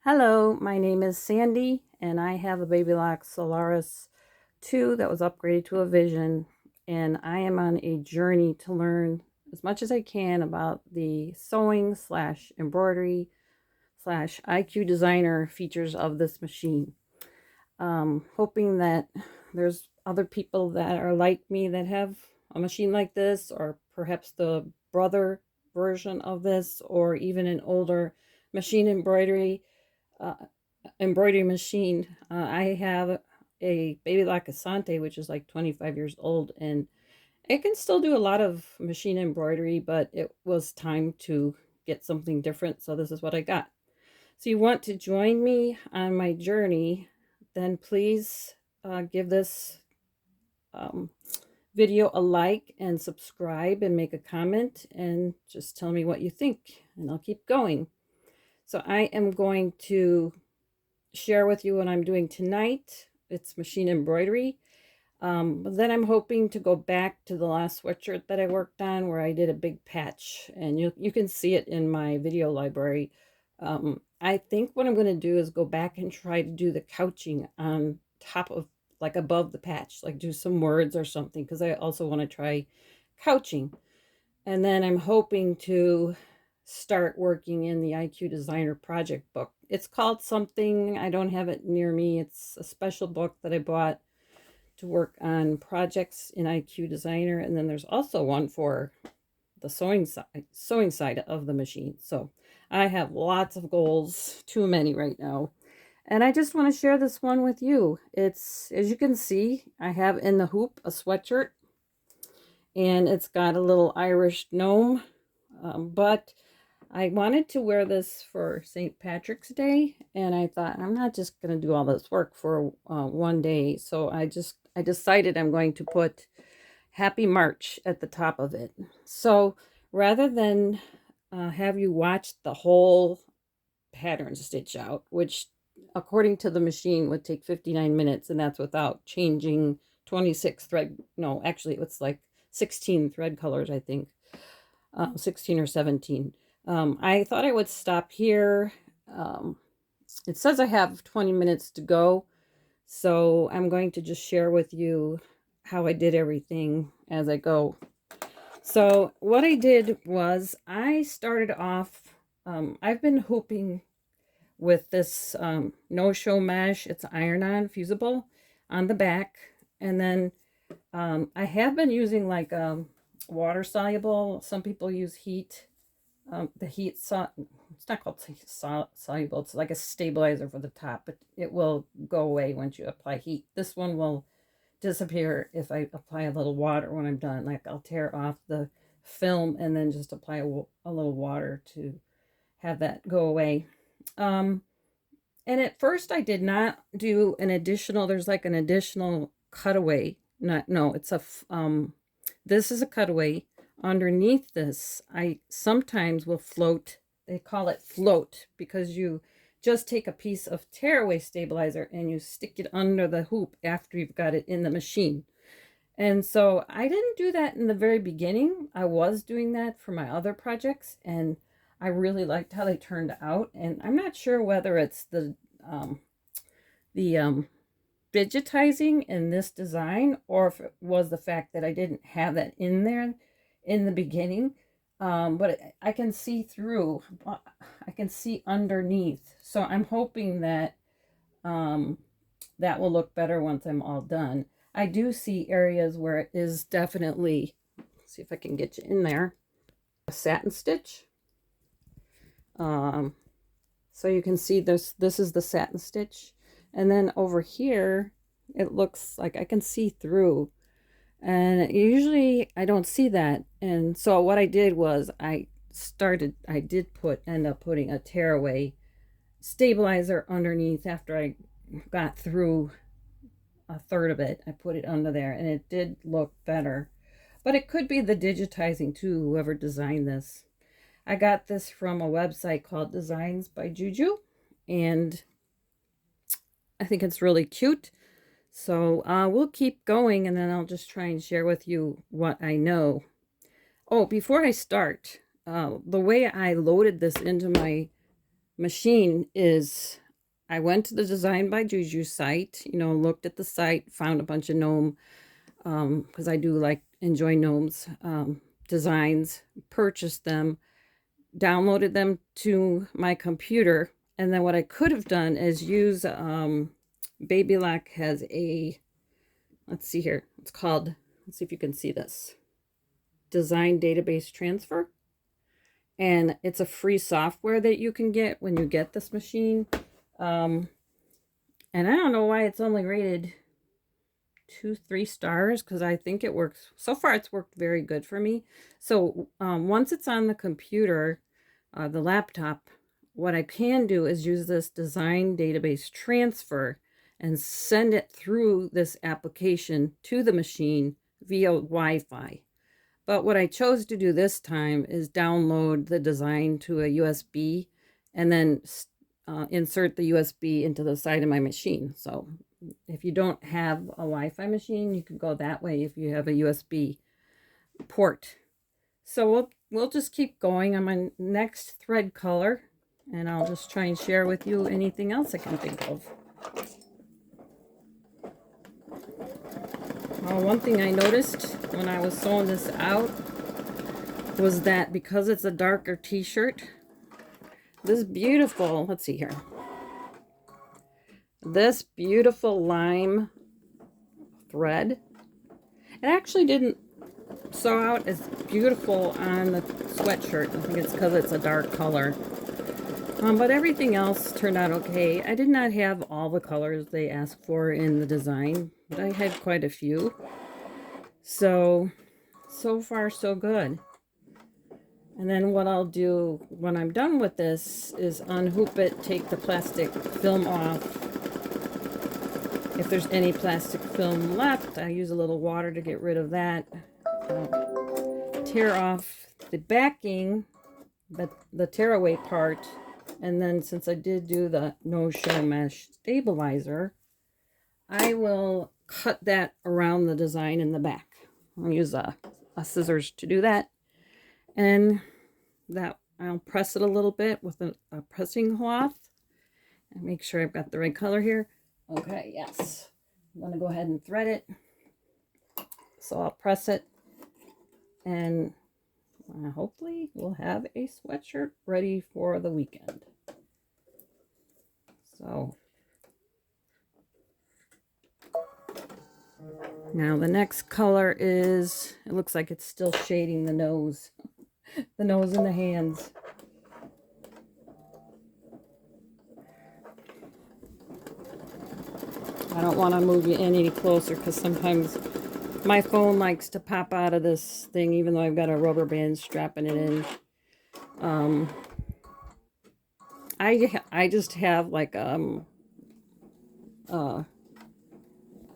Hello, my name is Sandy, and I have a Babylock Solaris 2 that was upgraded to a Vision, and I am on a journey to learn as much as I can about the sewing slash embroidery slash IQ designer features of this machine. Hoping that there's other people that are like me that have a machine like this, or perhaps the brother version of this, or even an older machine uh, embroidery machine. I have a Babylock Asante, which is like 25 years old, and it can still do a lot of machine embroidery, but it was time to get something different, so this is what I got. So you want to join me on my journey, then please give this um, video a like and subscribe and make a comment and just tell me what you think, and I'll keep going. So I am going to share with you what I'm doing tonight. It's machine embroidery. But then I'm hoping to go back to the last sweatshirt that I worked on where I did a big patch, and you can see it in my video library. I think what I'm going to do is go back and try to do the couching on top of, like above the patch, like do some words or something, because I also want to try couching. And then I'm hoping to start working in the IQ Designer project book. It's called something, I don't have it near me. It's a special book that I bought to work on projects in IQ Designer. And then there's also one for the sewing side of the machine. So I have lots of goals, too many right now. And I just want to share this one with you. It's, as you can see, I have in the hoop a sweatshirt, and it's got a little Irish gnome, but I wanted to wear this for St. Patrick's Day, and I thought I'm not just going to do all this work for one day. So I decided I'm going to put Happy March at the top of it. So rather than have you watch the whole pattern stitch out, which according to the machine would take 59 minutes, and that's without changing 26 thread. No, actually it's like 16 thread colors, I think, 16 or 17. I thought I would stop here. It says I have 20 minutes to go, so I'm going to just share with you how I did everything as I go. So what I did was I started off, I've been hooping with this no-show mesh. It's iron-on fusible on the back, and then I have been using like water soluble. Some people use heat. The heat it's not called soluble. It's like a stabilizer for the top, but it will go away once you apply heat. This one will disappear if I apply a little water when I'm done. Like I'll tear off the film and then just apply a little water to have that go away. And at first I did not do an additional, there's like an additional cutaway. It's a, this is a cutaway. Underneath this, I sometimes will float. They call it float because you just take a piece of tearaway stabilizer and you stick it under the hoop after you've got it in the machine. And so I didn't do that in the very beginning. I was doing that for my other projects, and I really liked how they turned out. And I'm not sure whether it's the digitizing in this design, or if it was the fact that I didn't have that in there in the beginning. But I can see through, I can see underneath. So I'm hoping that that will look better once I'm all done. I do see areas where it is definitely, see if I can get you in there, a satin stitch. So you can see this is the satin stitch. And then over here, it looks like I can see through. And usually I don't see that. And so what I did was I did end up putting a tearaway stabilizer underneath after I got through a third of it. I put it under there and it did look better. But it could be the digitizing too, whoever designed this. I got this from a website called Designs by Juju, and I think it's really cute. So we'll keep going, and then I'll just try and share with you what I know. Oh, before I start, the way I loaded this into my machine is, I went to the Design by Juju site, you know, looked at the site, found a bunch of gnome, because I do like, enjoy gnomes, designs, purchased them, downloaded them to my computer, and then what I could have done is use, Babylock has a, let's see here, it's called, let's see if you can see this, Design Database Transfer. And it's a free software that you can get when you get this machine. And I don't know why it's only rated 2-3 stars, because I think it works. So far, it's worked very good for me. So once it's on the computer, the laptop, what I can do is use this Design Database Transfer and send it through this application to the machine via Wi-Fi. But what I chose to do this time is download the design to a USB and then insert the USB into the side of my machine. So if you don't have a Wi-Fi machine, you can go that way if you have a USB port. So we'll just keep going on my next thread color, and I'll just try and share with you anything else I can think of. One thing I noticed when I was sewing this out was that because it's a darker t-shirt, this beautiful, let's see here, this beautiful lime thread, it actually didn't sew out as beautiful on the sweatshirt. I think it's because it's a dark color. But everything else turned out okay. I did not have all the colors they asked for in the design, but I had quite a few. So far so good. And then what I'll do when I'm done with this is unhoop it, take the plastic film off. If there's any plastic film left, I use a little water to get rid of that. Tear off the backing, the tearaway part. And then since I did do the no-show mesh stabilizer, I will cut that around the design in the back. I'll use a scissors to do that. And that I'll press it a little bit with a pressing cloth. And make sure I've got the right color here. Okay, yes. I'm going to go ahead and thread it. So I'll press it. And hopefully we'll have a sweatshirt ready for the weekend. So now the next color is, it looks like it's still shading the nose. The nose and the hands. I don't want to move you in any closer because sometimes my phone likes to pop out of this thing even though I've got a rubber band strapping it in. I just have like a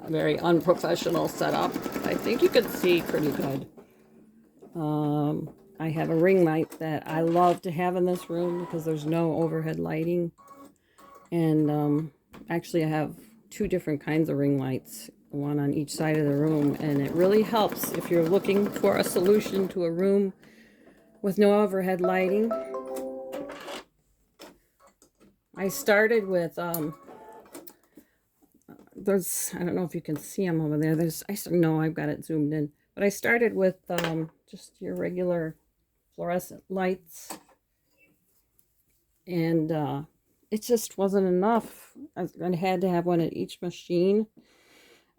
very unprofessional setup. I think you can see pretty good. I have a ring light that I love to have in this room because there's no overhead lighting. And actually I have 2 different kinds of ring lights, one on each side of the room, and it really helps if you're looking for a solution to a room with no overhead lighting. I started with there's, I don't know if you can see them over there. No, I've got it zoomed in. But I started with just your regular fluorescent lights. And it just wasn't enough. I had to have one at each machine.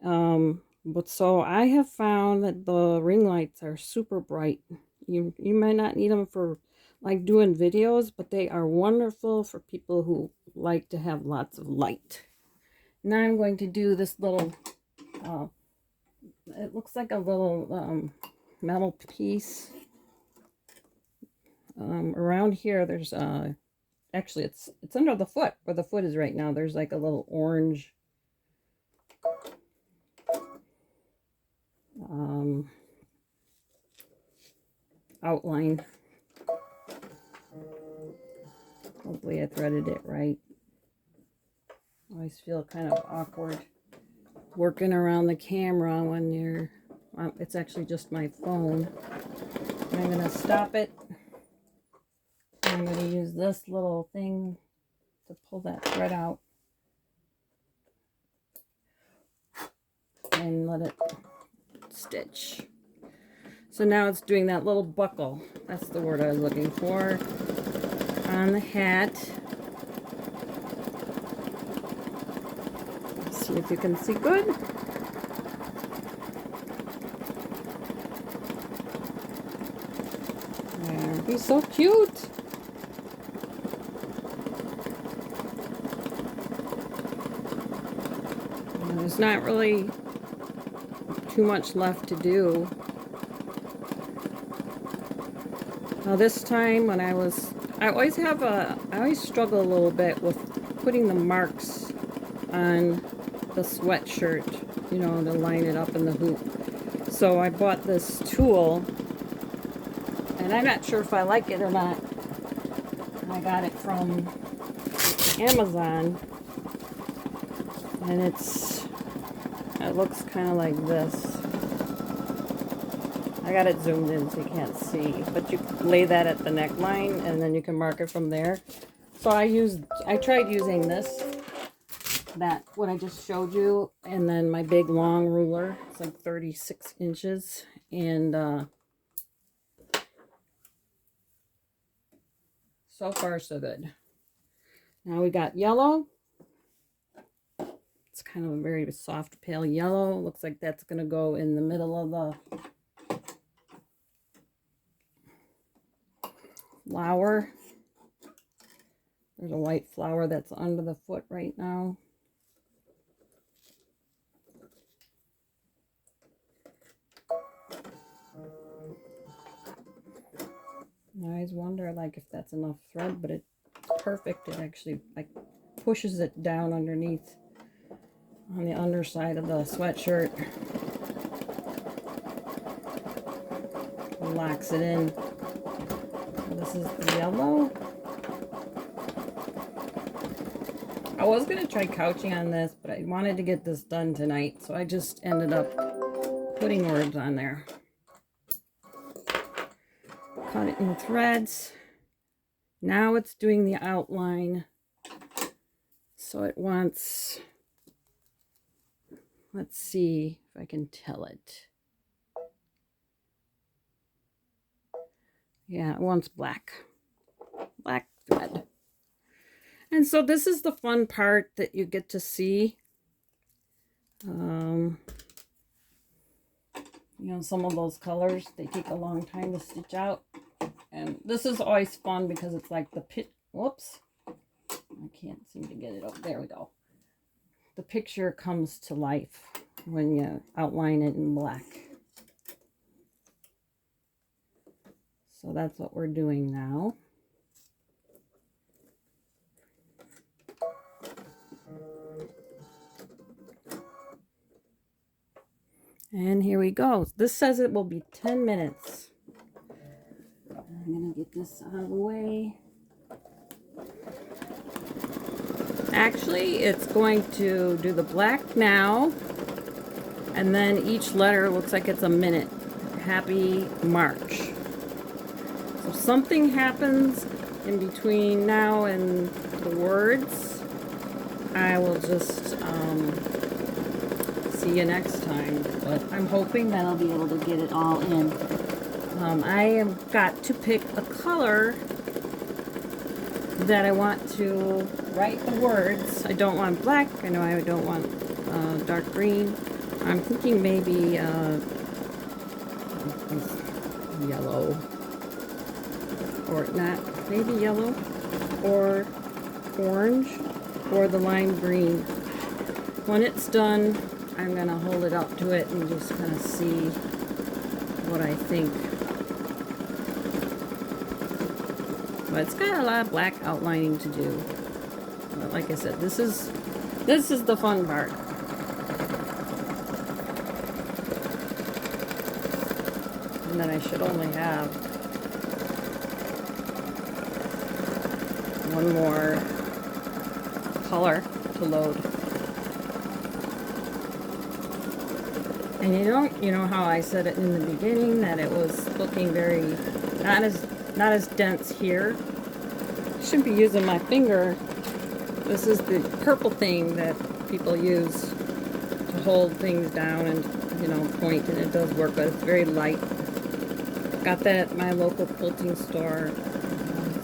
But so I have found that the ring lights are super bright. You might not need them for like doing videos, but they are wonderful for people who like to have lots of light. Now I'm going to do this little, it looks like a little metal piece. Around here there's, actually it's under the foot, where the foot is right now. There's like a little orange outline. Hopefully I threaded it right. I always feel kind of awkward working around the camera when you're, it's actually just my phone. I'm going to stop it. I'm going to use this little thing to pull that thread out and let it stitch. So now it's doing that little buckle. That's the word I was looking for on the hat. Let's see if you can see good. There, he's so cute. And there's not really too much left to do. Now this time when I always struggle a little bit with putting the marks on the sweatshirt, you know, to line it up in the hoop. So I bought this tool, and I'm not sure if I like it or not. I got it from Amazon, and it looks kind of like this. I got it zoomed in so you can't see, but you lay that at the neckline and then you can mark it from there. So I tried using this, what I just showed you, and then my big long ruler. It's like 36 inches, and so far so good. Now we got yellow. It's kind of a very soft pale yellow. Looks like that's going to go in the middle of the flower. There's a white flower that's under the foot right now. I always wonder like if that's enough thread, but it's perfect. It actually like pushes it down underneath on the underside of the sweatshirt. Locks it in. This is the yellow. I was going to try couching on this, but I wanted to get this done tonight, so I just ended up putting words on there. Cut it in threads. Now it's doing the outline. So it wants, let's see if I can tell it. Yeah, it wants black thread. And so this is the fun part that you get to see. You know, some of those colors, they take a long time to stitch out. And this is always fun because it's like the whoops. I can't seem to get it up. There we go. The picture comes to life when you outline it in black. So that's what we're doing now. And here we go. This says it will be 10 minutes. I'm going to get this out of the way. Actually, it's going to do the black now, and then each letter looks like it's a minute. Happy March. So something happens in between now and the words. I will just see you next time, but I'm hoping that I'll be able to get it all in. I have got to pick a color that I want to write the words. I don't want black. I know I don't want dark green. I'm thinking maybe yellow, or not, maybe yellow or orange or the lime green. When it's done, I'm going to hold it up to it and just kind of see what I think. But it's got a lot of black outlining to do. But like I said, this is the fun part. And then I should only have one more color to load. And you know how I said it in the beginning that it was looking very not as dense here. I shouldn't be using my finger This is the purple thing that people use to hold things down and, you know, point, and it does work, but it's very light. Got that at my local quilting store,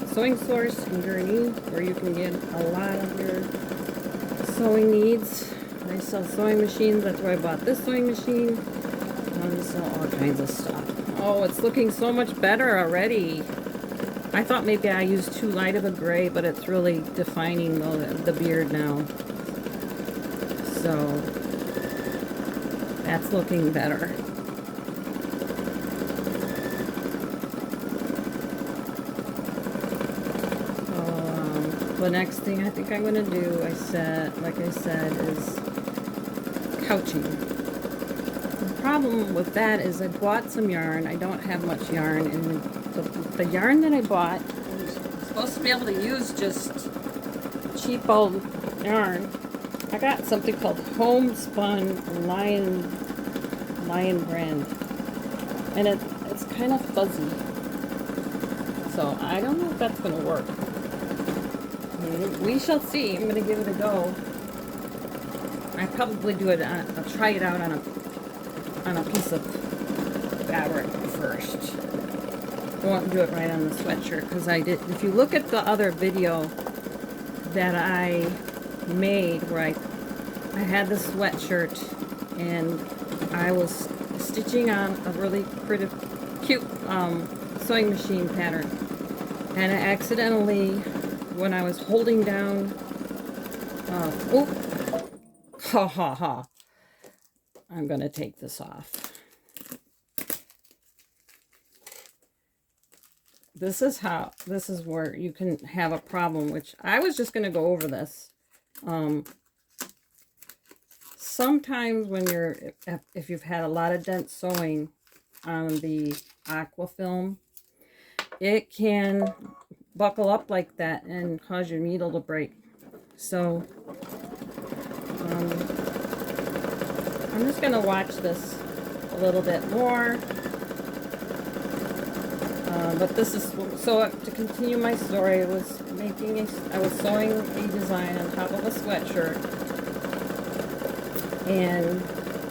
Sewing Source in Journey, where you can get a lot of your sewing needs. They sell sewing machines. That's where I bought this sewing machine. They sell all kinds of stuff. Oh, it's looking so much better already. I thought maybe I used too light of a gray, but it's really defining the beard now. So that's looking better. The next thing I think I'm going to do, like I said, is couching. The problem with that is I bought some yarn. I don't have much yarn, and the yarn that I bought, I'm supposed to be able to use just cheap old yarn. I got something called homespun lion brand, and it's kind of fuzzy. So I don't know if that's going to work. We shall see. I'm going to give it a go. I probably do it. I'll try it out on a piece of fabric first. I won't do it right on the sweatshirt because I did. If you look at the other video that I made, where I had the sweatshirt and I was stitching on a really pretty, cute sewing machine pattern, and I accidentally, when I was holding down, I'm gonna take this off. This is where you can have a problem, which I was just gonna go over this. Sometimes when if you've had a lot of dent sewing on the aqua film, it can buckle up like that and cause your needle to break. So I'm just going to watch this a little bit more. But this is, so to continue my story, I was sewing a design on top of a sweatshirt, and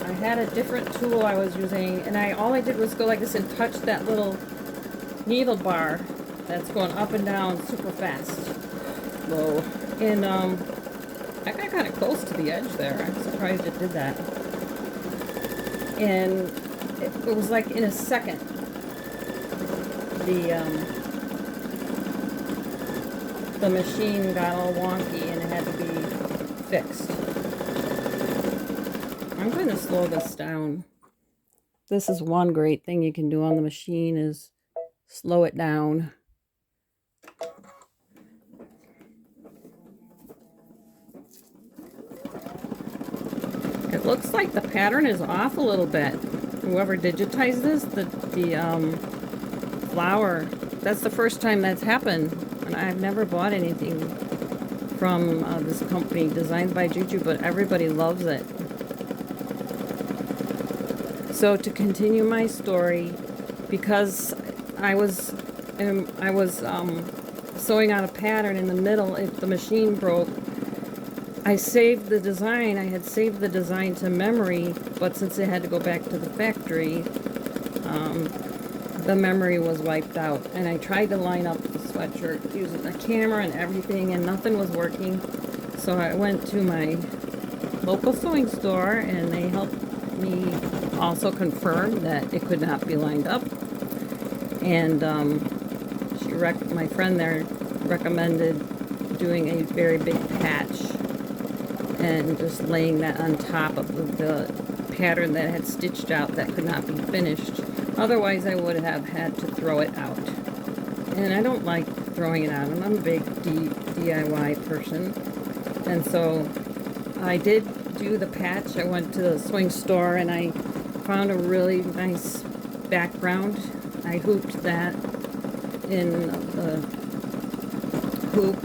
I had a different tool I was using, and all I did was go like this and touch that little needle bar that's going up and down super fast. Whoa. And I got kind of close to the edge there. I'm surprised it did that. And it was like in a second, the machine got all wonky and it had to be fixed. I'm going to slow this down. This is one great thing you can do on the machine, is slow it down. It looks like the pattern is off a little bit. Whoever digitized this, the flower, that's the first time that's happened. And I've never bought anything from this company, designed by Juju, but everybody loves it. So to continue my story, because I was sewing on a pattern in the middle, if the machine broke, I saved the design. I had saved the design to memory, but since it had to go back to the factory, the memory was wiped out. And I tried to line up the sweatshirt using the camera and everything, and nothing was working. So I went to my local sewing store, and they helped me also confirm that it could not be lined up. And my friend there recommended doing a very big patch and just laying that on top of the pattern that had stitched out that could not be finished. Otherwise, I would have had to throw it out. And I don't like throwing it out. I'm a big DIY person. And so I did do the patch. I went to the sewing store and I found a really nice background. I hooped that in the hoop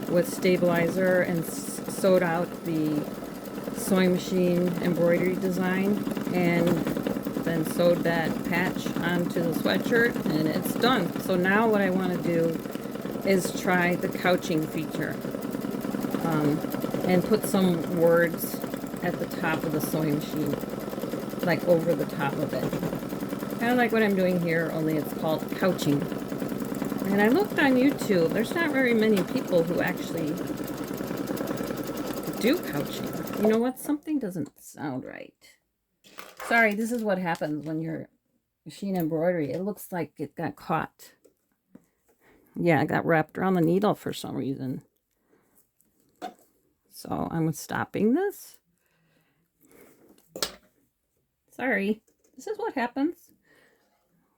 with stabilizer and sewed out the sewing machine embroidery design, and then sewed that patch onto the sweatshirt, and it's done. So now what I want to do is try the couching feature. and put some words at the top of the sewing machine, like over the top of it. Kind of like what I'm doing here, only it's called couching. And I looked on YouTube. There's not very many people who actually do couching. You know what? Something doesn't sound right. Sorry, this is what happens when you're machine embroidery. It looks like it got caught. Yeah, it got wrapped around the needle for some reason. So I'm stopping this. Sorry. This is what happens.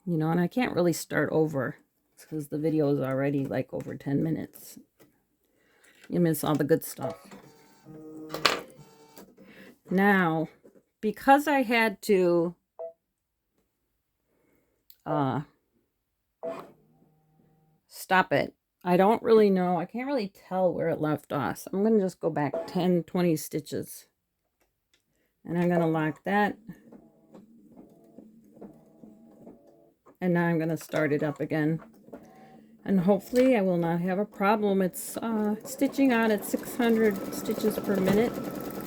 You know, and I can't really start over because the video is already like over 10 minutes. You miss all the good stuff. Now, because I had to stop it, I don't really know. I can't really tell where it left off. So I'm going to just go back 10, 20 stitches. And I'm going to lock that. And now I'm going to start it up again. And hopefully I will not have a problem. It's stitching on at 600 stitches per minute.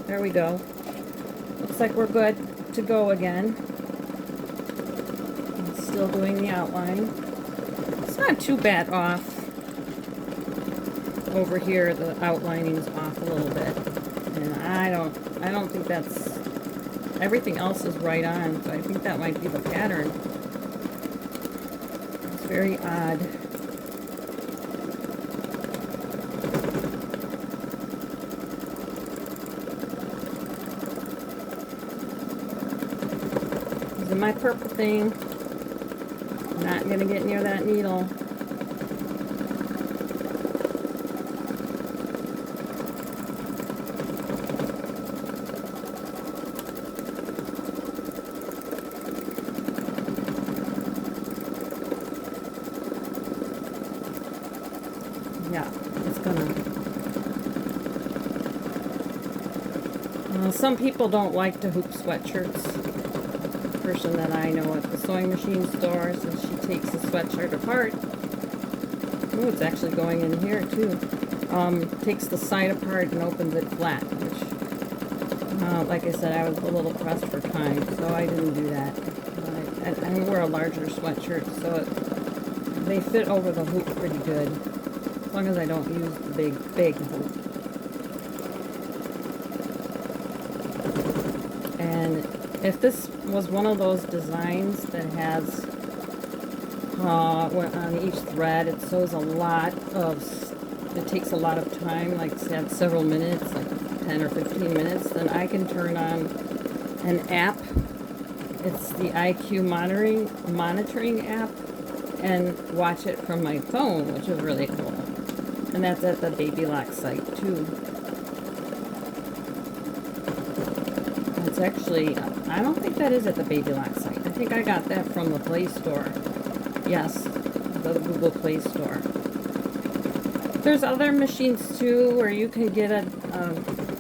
There we go. Looks like we're good to go again. I'm still doing the outline. It's not too bad off. Over here the outlining is off a little bit. And I don't think that's, everything else is right on, so I think that might be the pattern. It's very odd. Using my purple thing. Not gonna get near that needle. Yeah, it's gonna. Some people don't like to hoop sweatshirts. The person that I know at the sewing machine store says she takes the sweatshirt apart. Oh, it's actually going in here too. Takes the side apart and opens it flat, which, like I said, I was a little pressed for time, so I didn't do that. I wear a larger sweatshirt, so they fit over the hoop pretty good. As long as I don't use the big hoop. And if this was one of those designs that has on each thread, it sews a lot of, it takes a lot of time, like say several minutes, like 10 or 15 minutes, then I can turn on an app. It's the IQ monitoring app, and watch it from my phone, which is really cool. And that's at the Babylock site too. It's actually, I don't think that is at the Babylock site. I think I got that from the Play Store. Yes, the Google Play Store. There's other machines too where you can get an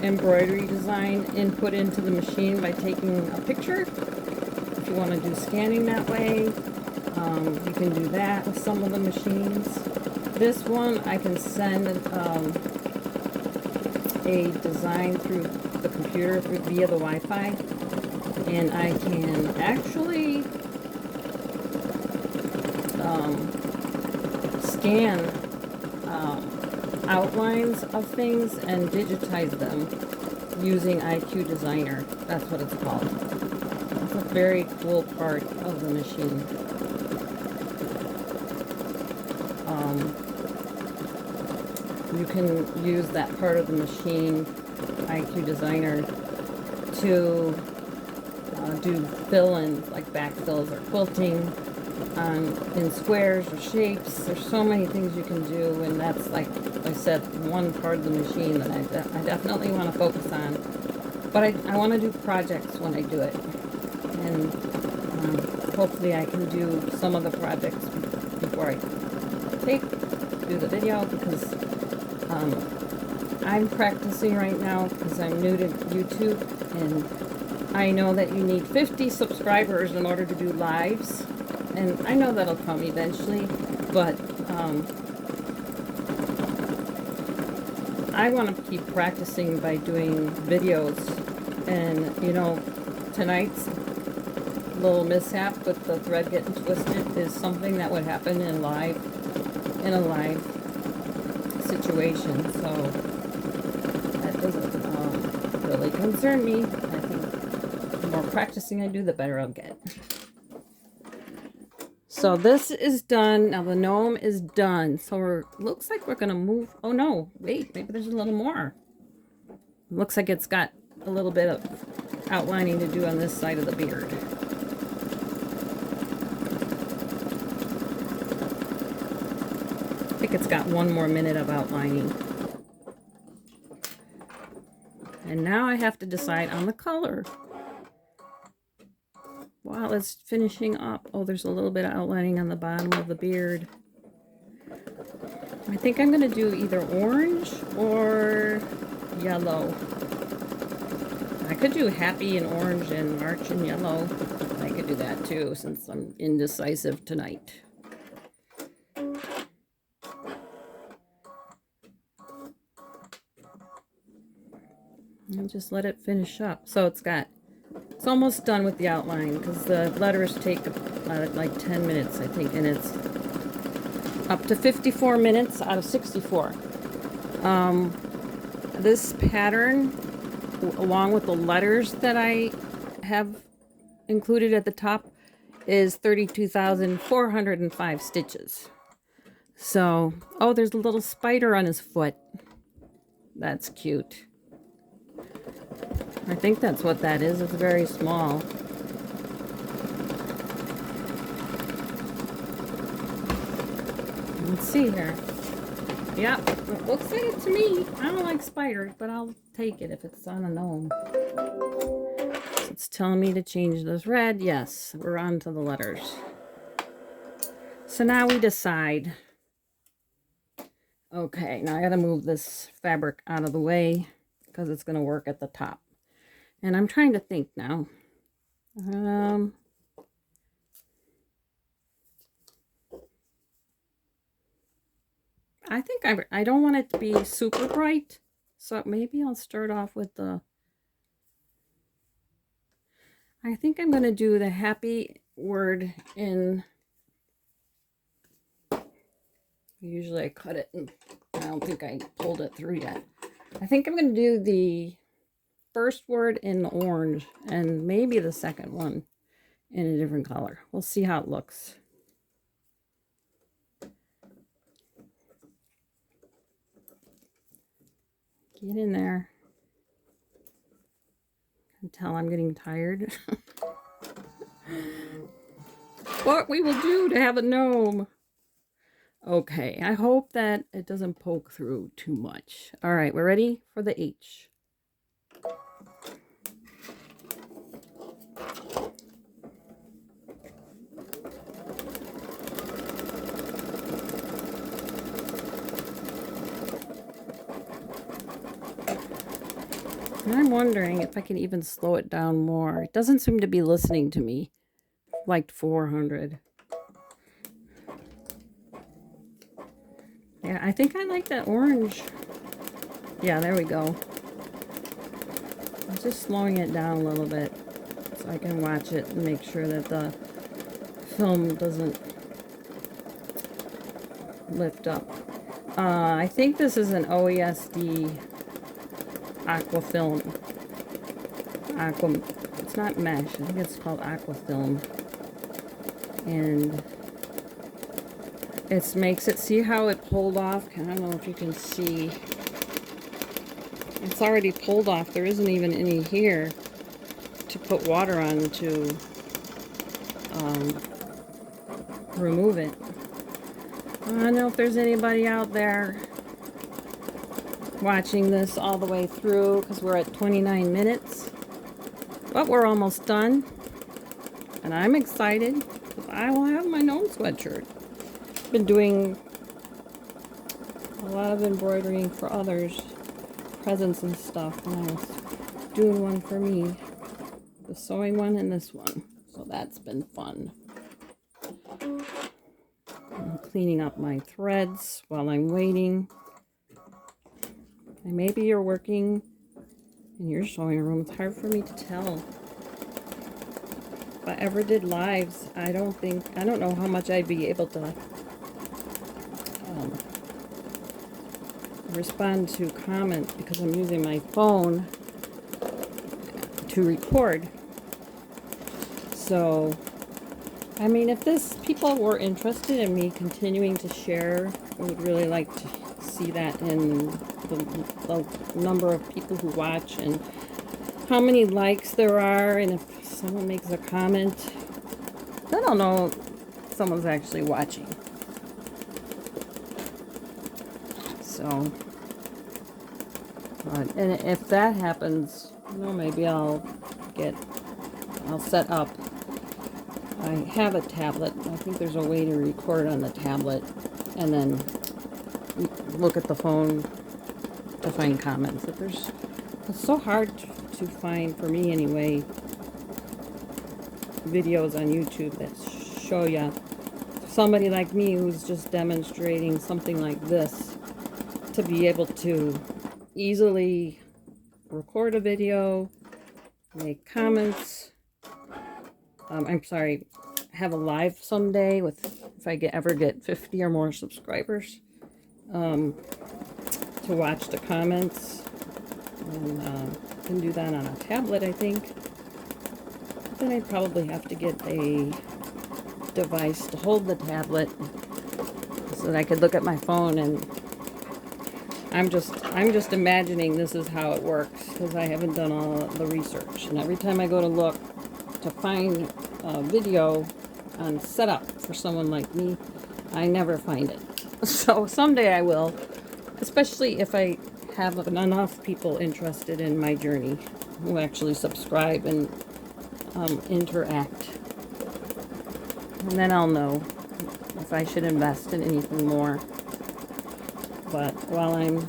embroidery design input into the machine by taking a picture. If you want to do scanning that way, you can do that with some of the machines. This one I can send a design through the computer via the Wi-Fi, and I can actually scan outlines of things and digitize them using IQ Designer. That's what it's called. It's a very cool part of the machine. You can use that part of the machine, IQ Designer, to do fill-ins, like backfills or quilting in squares or shapes. There's so many things you can do, and that's, like I said, one part of the machine that I definitely want to focus on. But I want to do projects when I do it, and hopefully I can do some of the projects before I do the video, because I'm practicing right now because I'm new to YouTube, and I know that you need 50 subscribers in order to do lives, and I know that'll come eventually, but I want to keep practicing by doing videos. And, you know, tonight's little mishap with the thread getting twisted is something that would happen in a live situation. So that doesn't really concern me. I think the more practicing I do, the better I'll get. So this is done. Now the gnome is done. So looks like we're going to move. Oh no, wait, maybe there's a little more. Looks like it's got a little bit of outlining to do on this side of the beard. I think it's got 1 more minute of outlining. And now I have to decide on the color. While it's finishing up. Oh, there's a little bit of outlining on the bottom of the beard. I think I'm going to do either orange or yellow. I could do happy in orange and March in yellow. I could do that too, since I'm indecisive tonight. And just let it finish up. So it's almost done with the outline, because the letters take like 10 minutes, I think, and it's up to 54 minutes out of 64. This pattern, along with the letters that I have included at the top, is 32,405 stitches. So, oh, there's a little spider on his foot. That's cute. I think that's what that is. It's very small. Let's see here. Yeah, it looks like it to me. I don't like spiders, but I'll take it if it's on a gnome. So it's telling me to change this red. Yes, we're on to the letters. So now we decide. Okay, now I gotta move this fabric out of the way because it's gonna work at the top. And I'm trying to think now. I think I don't want it to be super bright. So maybe I'll start off with the... I think I'm going to do the happy word in... Usually I cut it and I don't think I pulled it through yet. I think I'm going to do the first word in orange and maybe the second one in a different color. We'll see how it looks. Get in there. I can tell I'm getting tired. What we will do to have a gnome. Okay, I hope that it doesn't poke through too much. All right, we're ready for the H. And I'm wondering if I can even slow it down more. It doesn't seem to be listening to me. Like 400. Yeah, I think I like that orange. Yeah, there we go. I'm just slowing it down a little bit so I can watch it and make sure that the film doesn't lift up. I think this is an OESD aqua film. It's not mesh. I think it's called aqua film. And it makes it, see how it pulled off? I don't know if you can see. It's already pulled off. There isn't even any here to put water on to remove it. I don't know if there's anybody out there watching this all the way through, because we're at 29 minutes. But we're almost done. And I'm excited. I will have my gnome sweatshirt. Been doing a lot of embroidering for others, presents and stuff, and I was doing one for me, the sewing one and this one, so that's been fun. I'm cleaning up my threads while I'm waiting. And maybe you're working in your sewing room. It's hard for me to tell. If I ever did lives, I don't know how much I'd be able to respond to comments because I'm using my phone to record. So, I mean, if people were interested in me continuing to share, I would really like to see that in the number of people who watch and how many likes there are, and if someone makes a comment, then I'll know someone's actually watching. So, and if that happens, maybe I'll set up. I have a tablet. I think there's a way to record on the tablet and then look at the phone to find comments. It's so hard to find, for me anyway, videos on YouTube that show you somebody like me who's just demonstrating something like this to be able to easily record a video, make comments. I'm sorry, have a live someday if I ever get 50 or more subscribers, to watch the comments. And can do that on a tablet, I think. Then I'd probably have to get a device to hold the tablet so that I could look at my phone, and I'm just imagining this is how it works because I haven't done all the research. And every time I go to look to find a video on setup for someone like me, I never find it. So someday I will, especially if I have enough people interested in my journey who actually subscribe and interact. And then I'll know if I should invest in anything more. But while I'm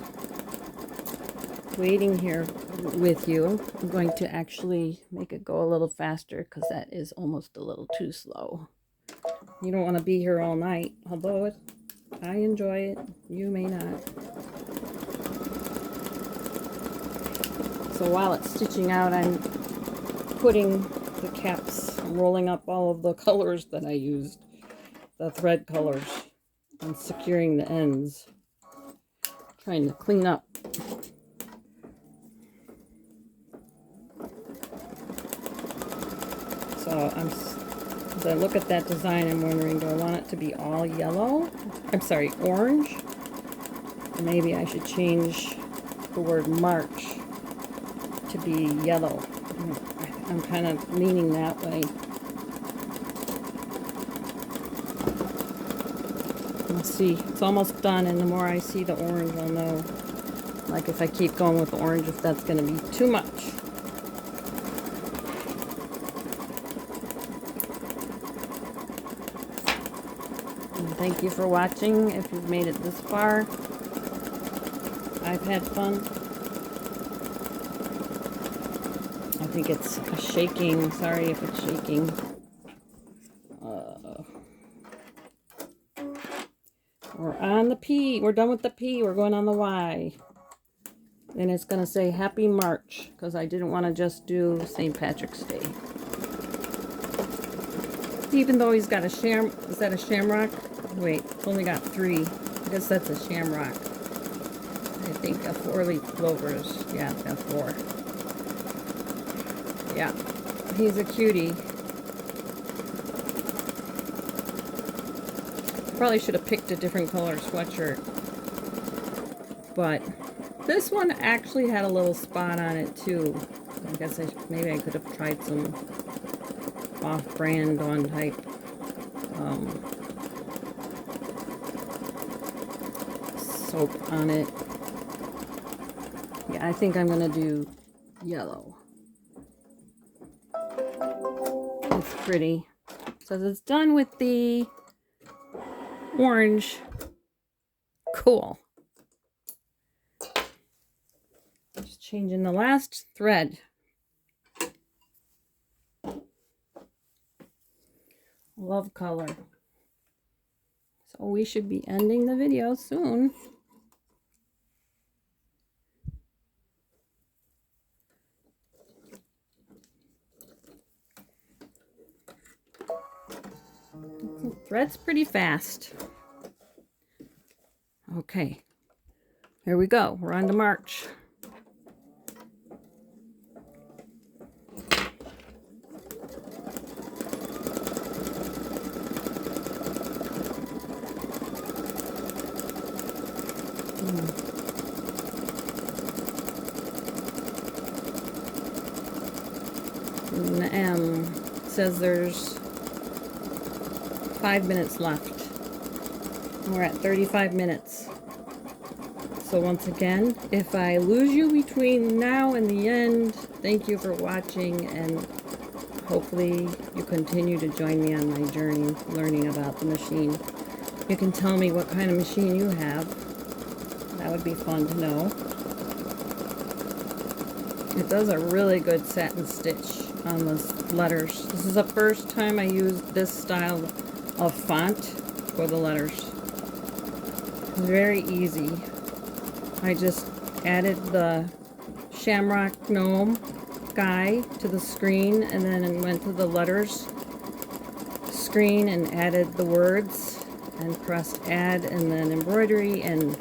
waiting here with you, I'm going to actually make it go a little faster because that is almost a little too slow. You don't want to be here all night, although I enjoy it. You may not. So while it's stitching out, I'm putting the caps, rolling up all of the colors that I used, the thread colors, and securing the ends. Trying to clean up. So as I look at that design, I'm wondering, do I want it to be all yellow? I'm sorry, orange? Or maybe I should change the word March to be yellow. I'm kind of leaning that way. Let's see, it's almost done, and the more I see the orange, I'll know, like if I keep going with the orange, if that's going to be too much. And thank you for watching. If you've made it this far, I've had fun. I think it's shaking. Sorry if it's shaking. We're on the P. We're done with the P. We're going on the Y. And it's going to say Happy March because I didn't want to just do St. Patrick's Day. Even though he's got a is that a shamrock? Wait, it's only got 3. I guess that's a shamrock. I think a 4-leaf clovers. Yeah, it's got 4. Yeah, he's a cutie. Probably should have picked a different color sweatshirt. But this one actually had a little spot on it too. I guess maybe I could have tried some off-brand on type soap on it. Yeah, I think I'm gonna do yellow. It's pretty. So it's done with the orange. Cool. Just changing the last thread. Love color. So we should be ending the video soon. Thread's pretty fast. Okay, here we go. We're on to March. And the M says there's 5 minutes left. We're at 35 minutes. So once again, if I lose you between now and the end, thank you for watching, and hopefully you continue to join me on my journey learning about the machine. You can tell me what kind of machine you have. That would be fun to know. It does a really good satin stitch on the letters. This is the first time I used this style of font for the letters. It's very easy. I just added the Shamrock Gnome guy to the screen, and then went to the letters screen and added the words and pressed add, and then embroidery, and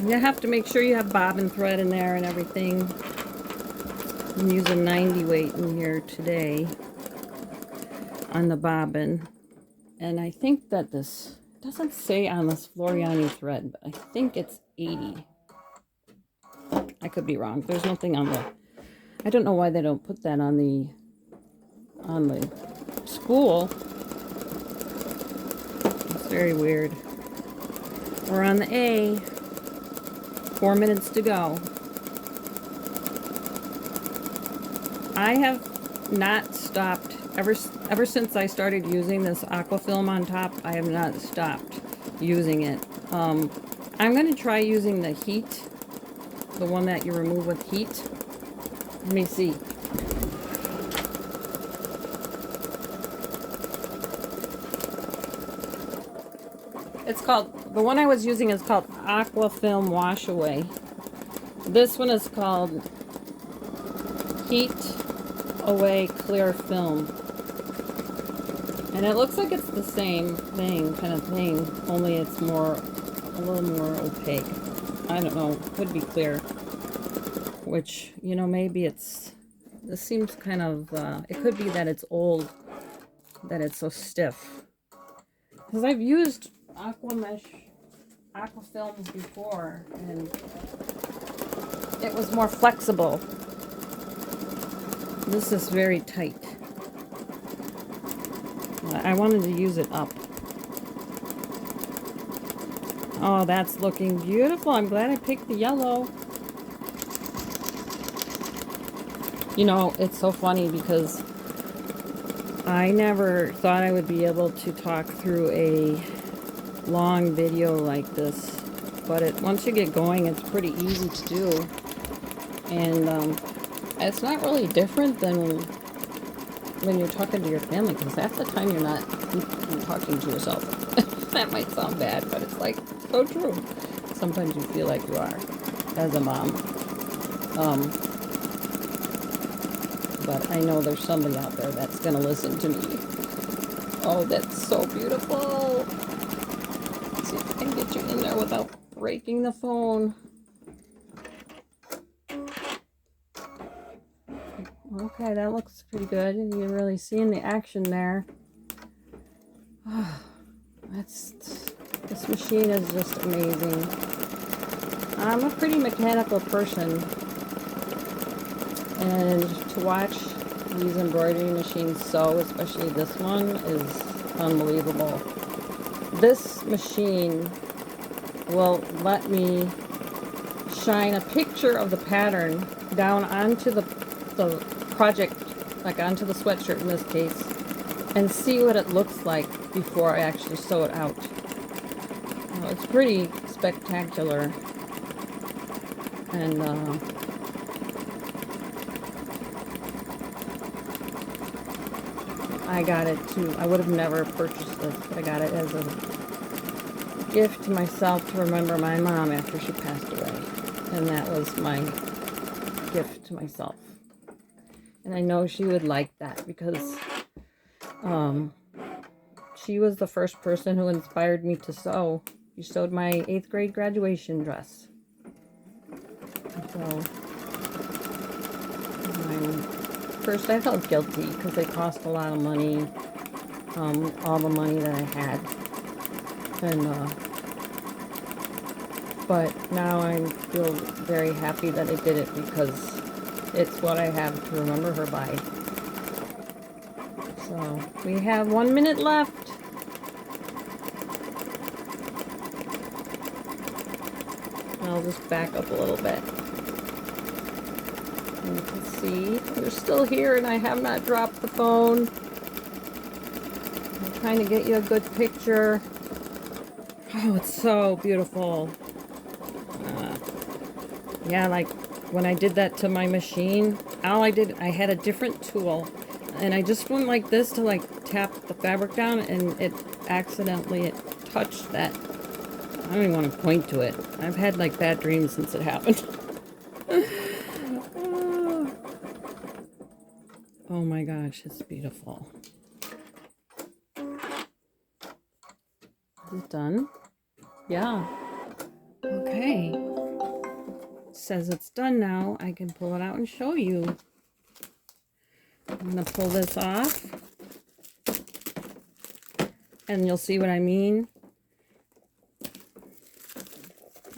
you have to make sure you have bobbin thread in there and everything. I'm using 90 weight in here today on the bobbin, and I think that this doesn't say on this Floriani thread, but I think it's 80. I could be wrong. There's nothing on the, I don't know why they don't put that on the spool. It's very weird. We're on the A. 4 minutes to go. I have not stopped ever since I started using this aqua film on top. I have not stopped using it. I'm going to try using the heat, the one that you remove with heat. Let me see. It's called, the one I was using is called Aqua Film Wash Away. This one is called Heat Away Clear Film. And it looks like it's the same thing, kind of thing, only it's more, a little more opaque. I don't know, could be clear. Which, you know, maybe it's, this seems kind of, it could be that it's old, that it's so stiff. Because I've used aqua films before, and it was more flexible. This is very tight. I wanted to use it up. Oh, that's looking beautiful. I'm glad I picked the yellow. You know, it's so funny because I never thought I would be able to talk through a long video like this, but once you get going, it's pretty easy to do. And it's not really different than when you're talking to your family, because half the time you're not talking to yourself. That might sound bad, but it's like so true. Sometimes you feel like you are as a mom. But I know there's somebody out there that's gonna listen to me. Oh, that's so beautiful. Let's see if I can get you in there without breaking the phone. Okay, that looks pretty good. You're really seeing the action there. Oh, this machine is just amazing. I'm a pretty mechanical person, and to watch these embroidery machines sew, especially this one, is unbelievable. This machine will let me shine a picture of the pattern down onto the project, like onto the sweatshirt in this case, and see what it looks like before I actually sew it out. Well, it's pretty spectacular. And I got it too. I would have never purchased this, but I got it as a gift to myself to remember my mom after she passed away. And that was my gift to myself. And I know she would like that because she was the first person who inspired me to sew. She sewed my 8th grade graduation dress. So, first I felt guilty because they cost a lot of money, all the money that I had. And, but now I feel very happy that I did it because it's what I have to remember her by. So, we have 1 minute left. I'll just back up a little bit. And you can see they're still here and I have not dropped the phone. I'm trying to get you a good picture. Oh, it's so beautiful. Yeah, like when I did that to my machine, I had a different tool and I just went like this to like tap the fabric down and it touched that. I don't even want to point to it. I've had like bad dreams since it happened. Oh my gosh, it's beautiful. Is it done? Yeah. Okay. It says it's done now. I can pull it out and show you. I'm going to pull this off. And you'll see what I mean.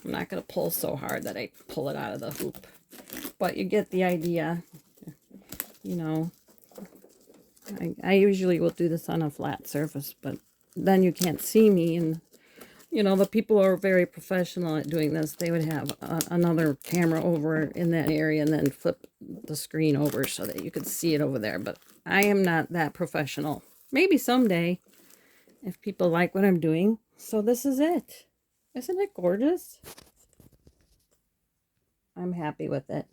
I'm not going to pull so hard that I pull it out of the hoop. But you get the idea. You know, I usually will do this on a flat surface, but then you can't see me. And, you know, the people who are very professional at doing this, they would have another camera over in that area and then flip the screen over so that you could see it over there. But I am not that professional. Maybe someday, if people like what I'm doing. So this is it. Isn't it gorgeous? I'm happy with it.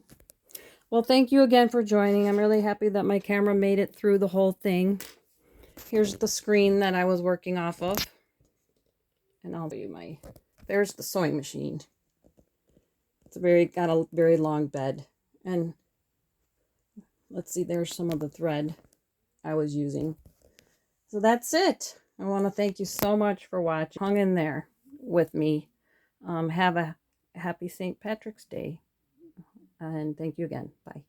Well, thank you again for joining. I'm really happy that my camera made it through the whole thing. Here's the screen that I was working off of. And I'll do there's the sewing machine. It's got a very long bed. And let's see, there's some of the thread I was using. So that's it. I want to thank you so much for watching. Hung in there with me. Have a happy St. Patrick's Day. And thank you again. Bye.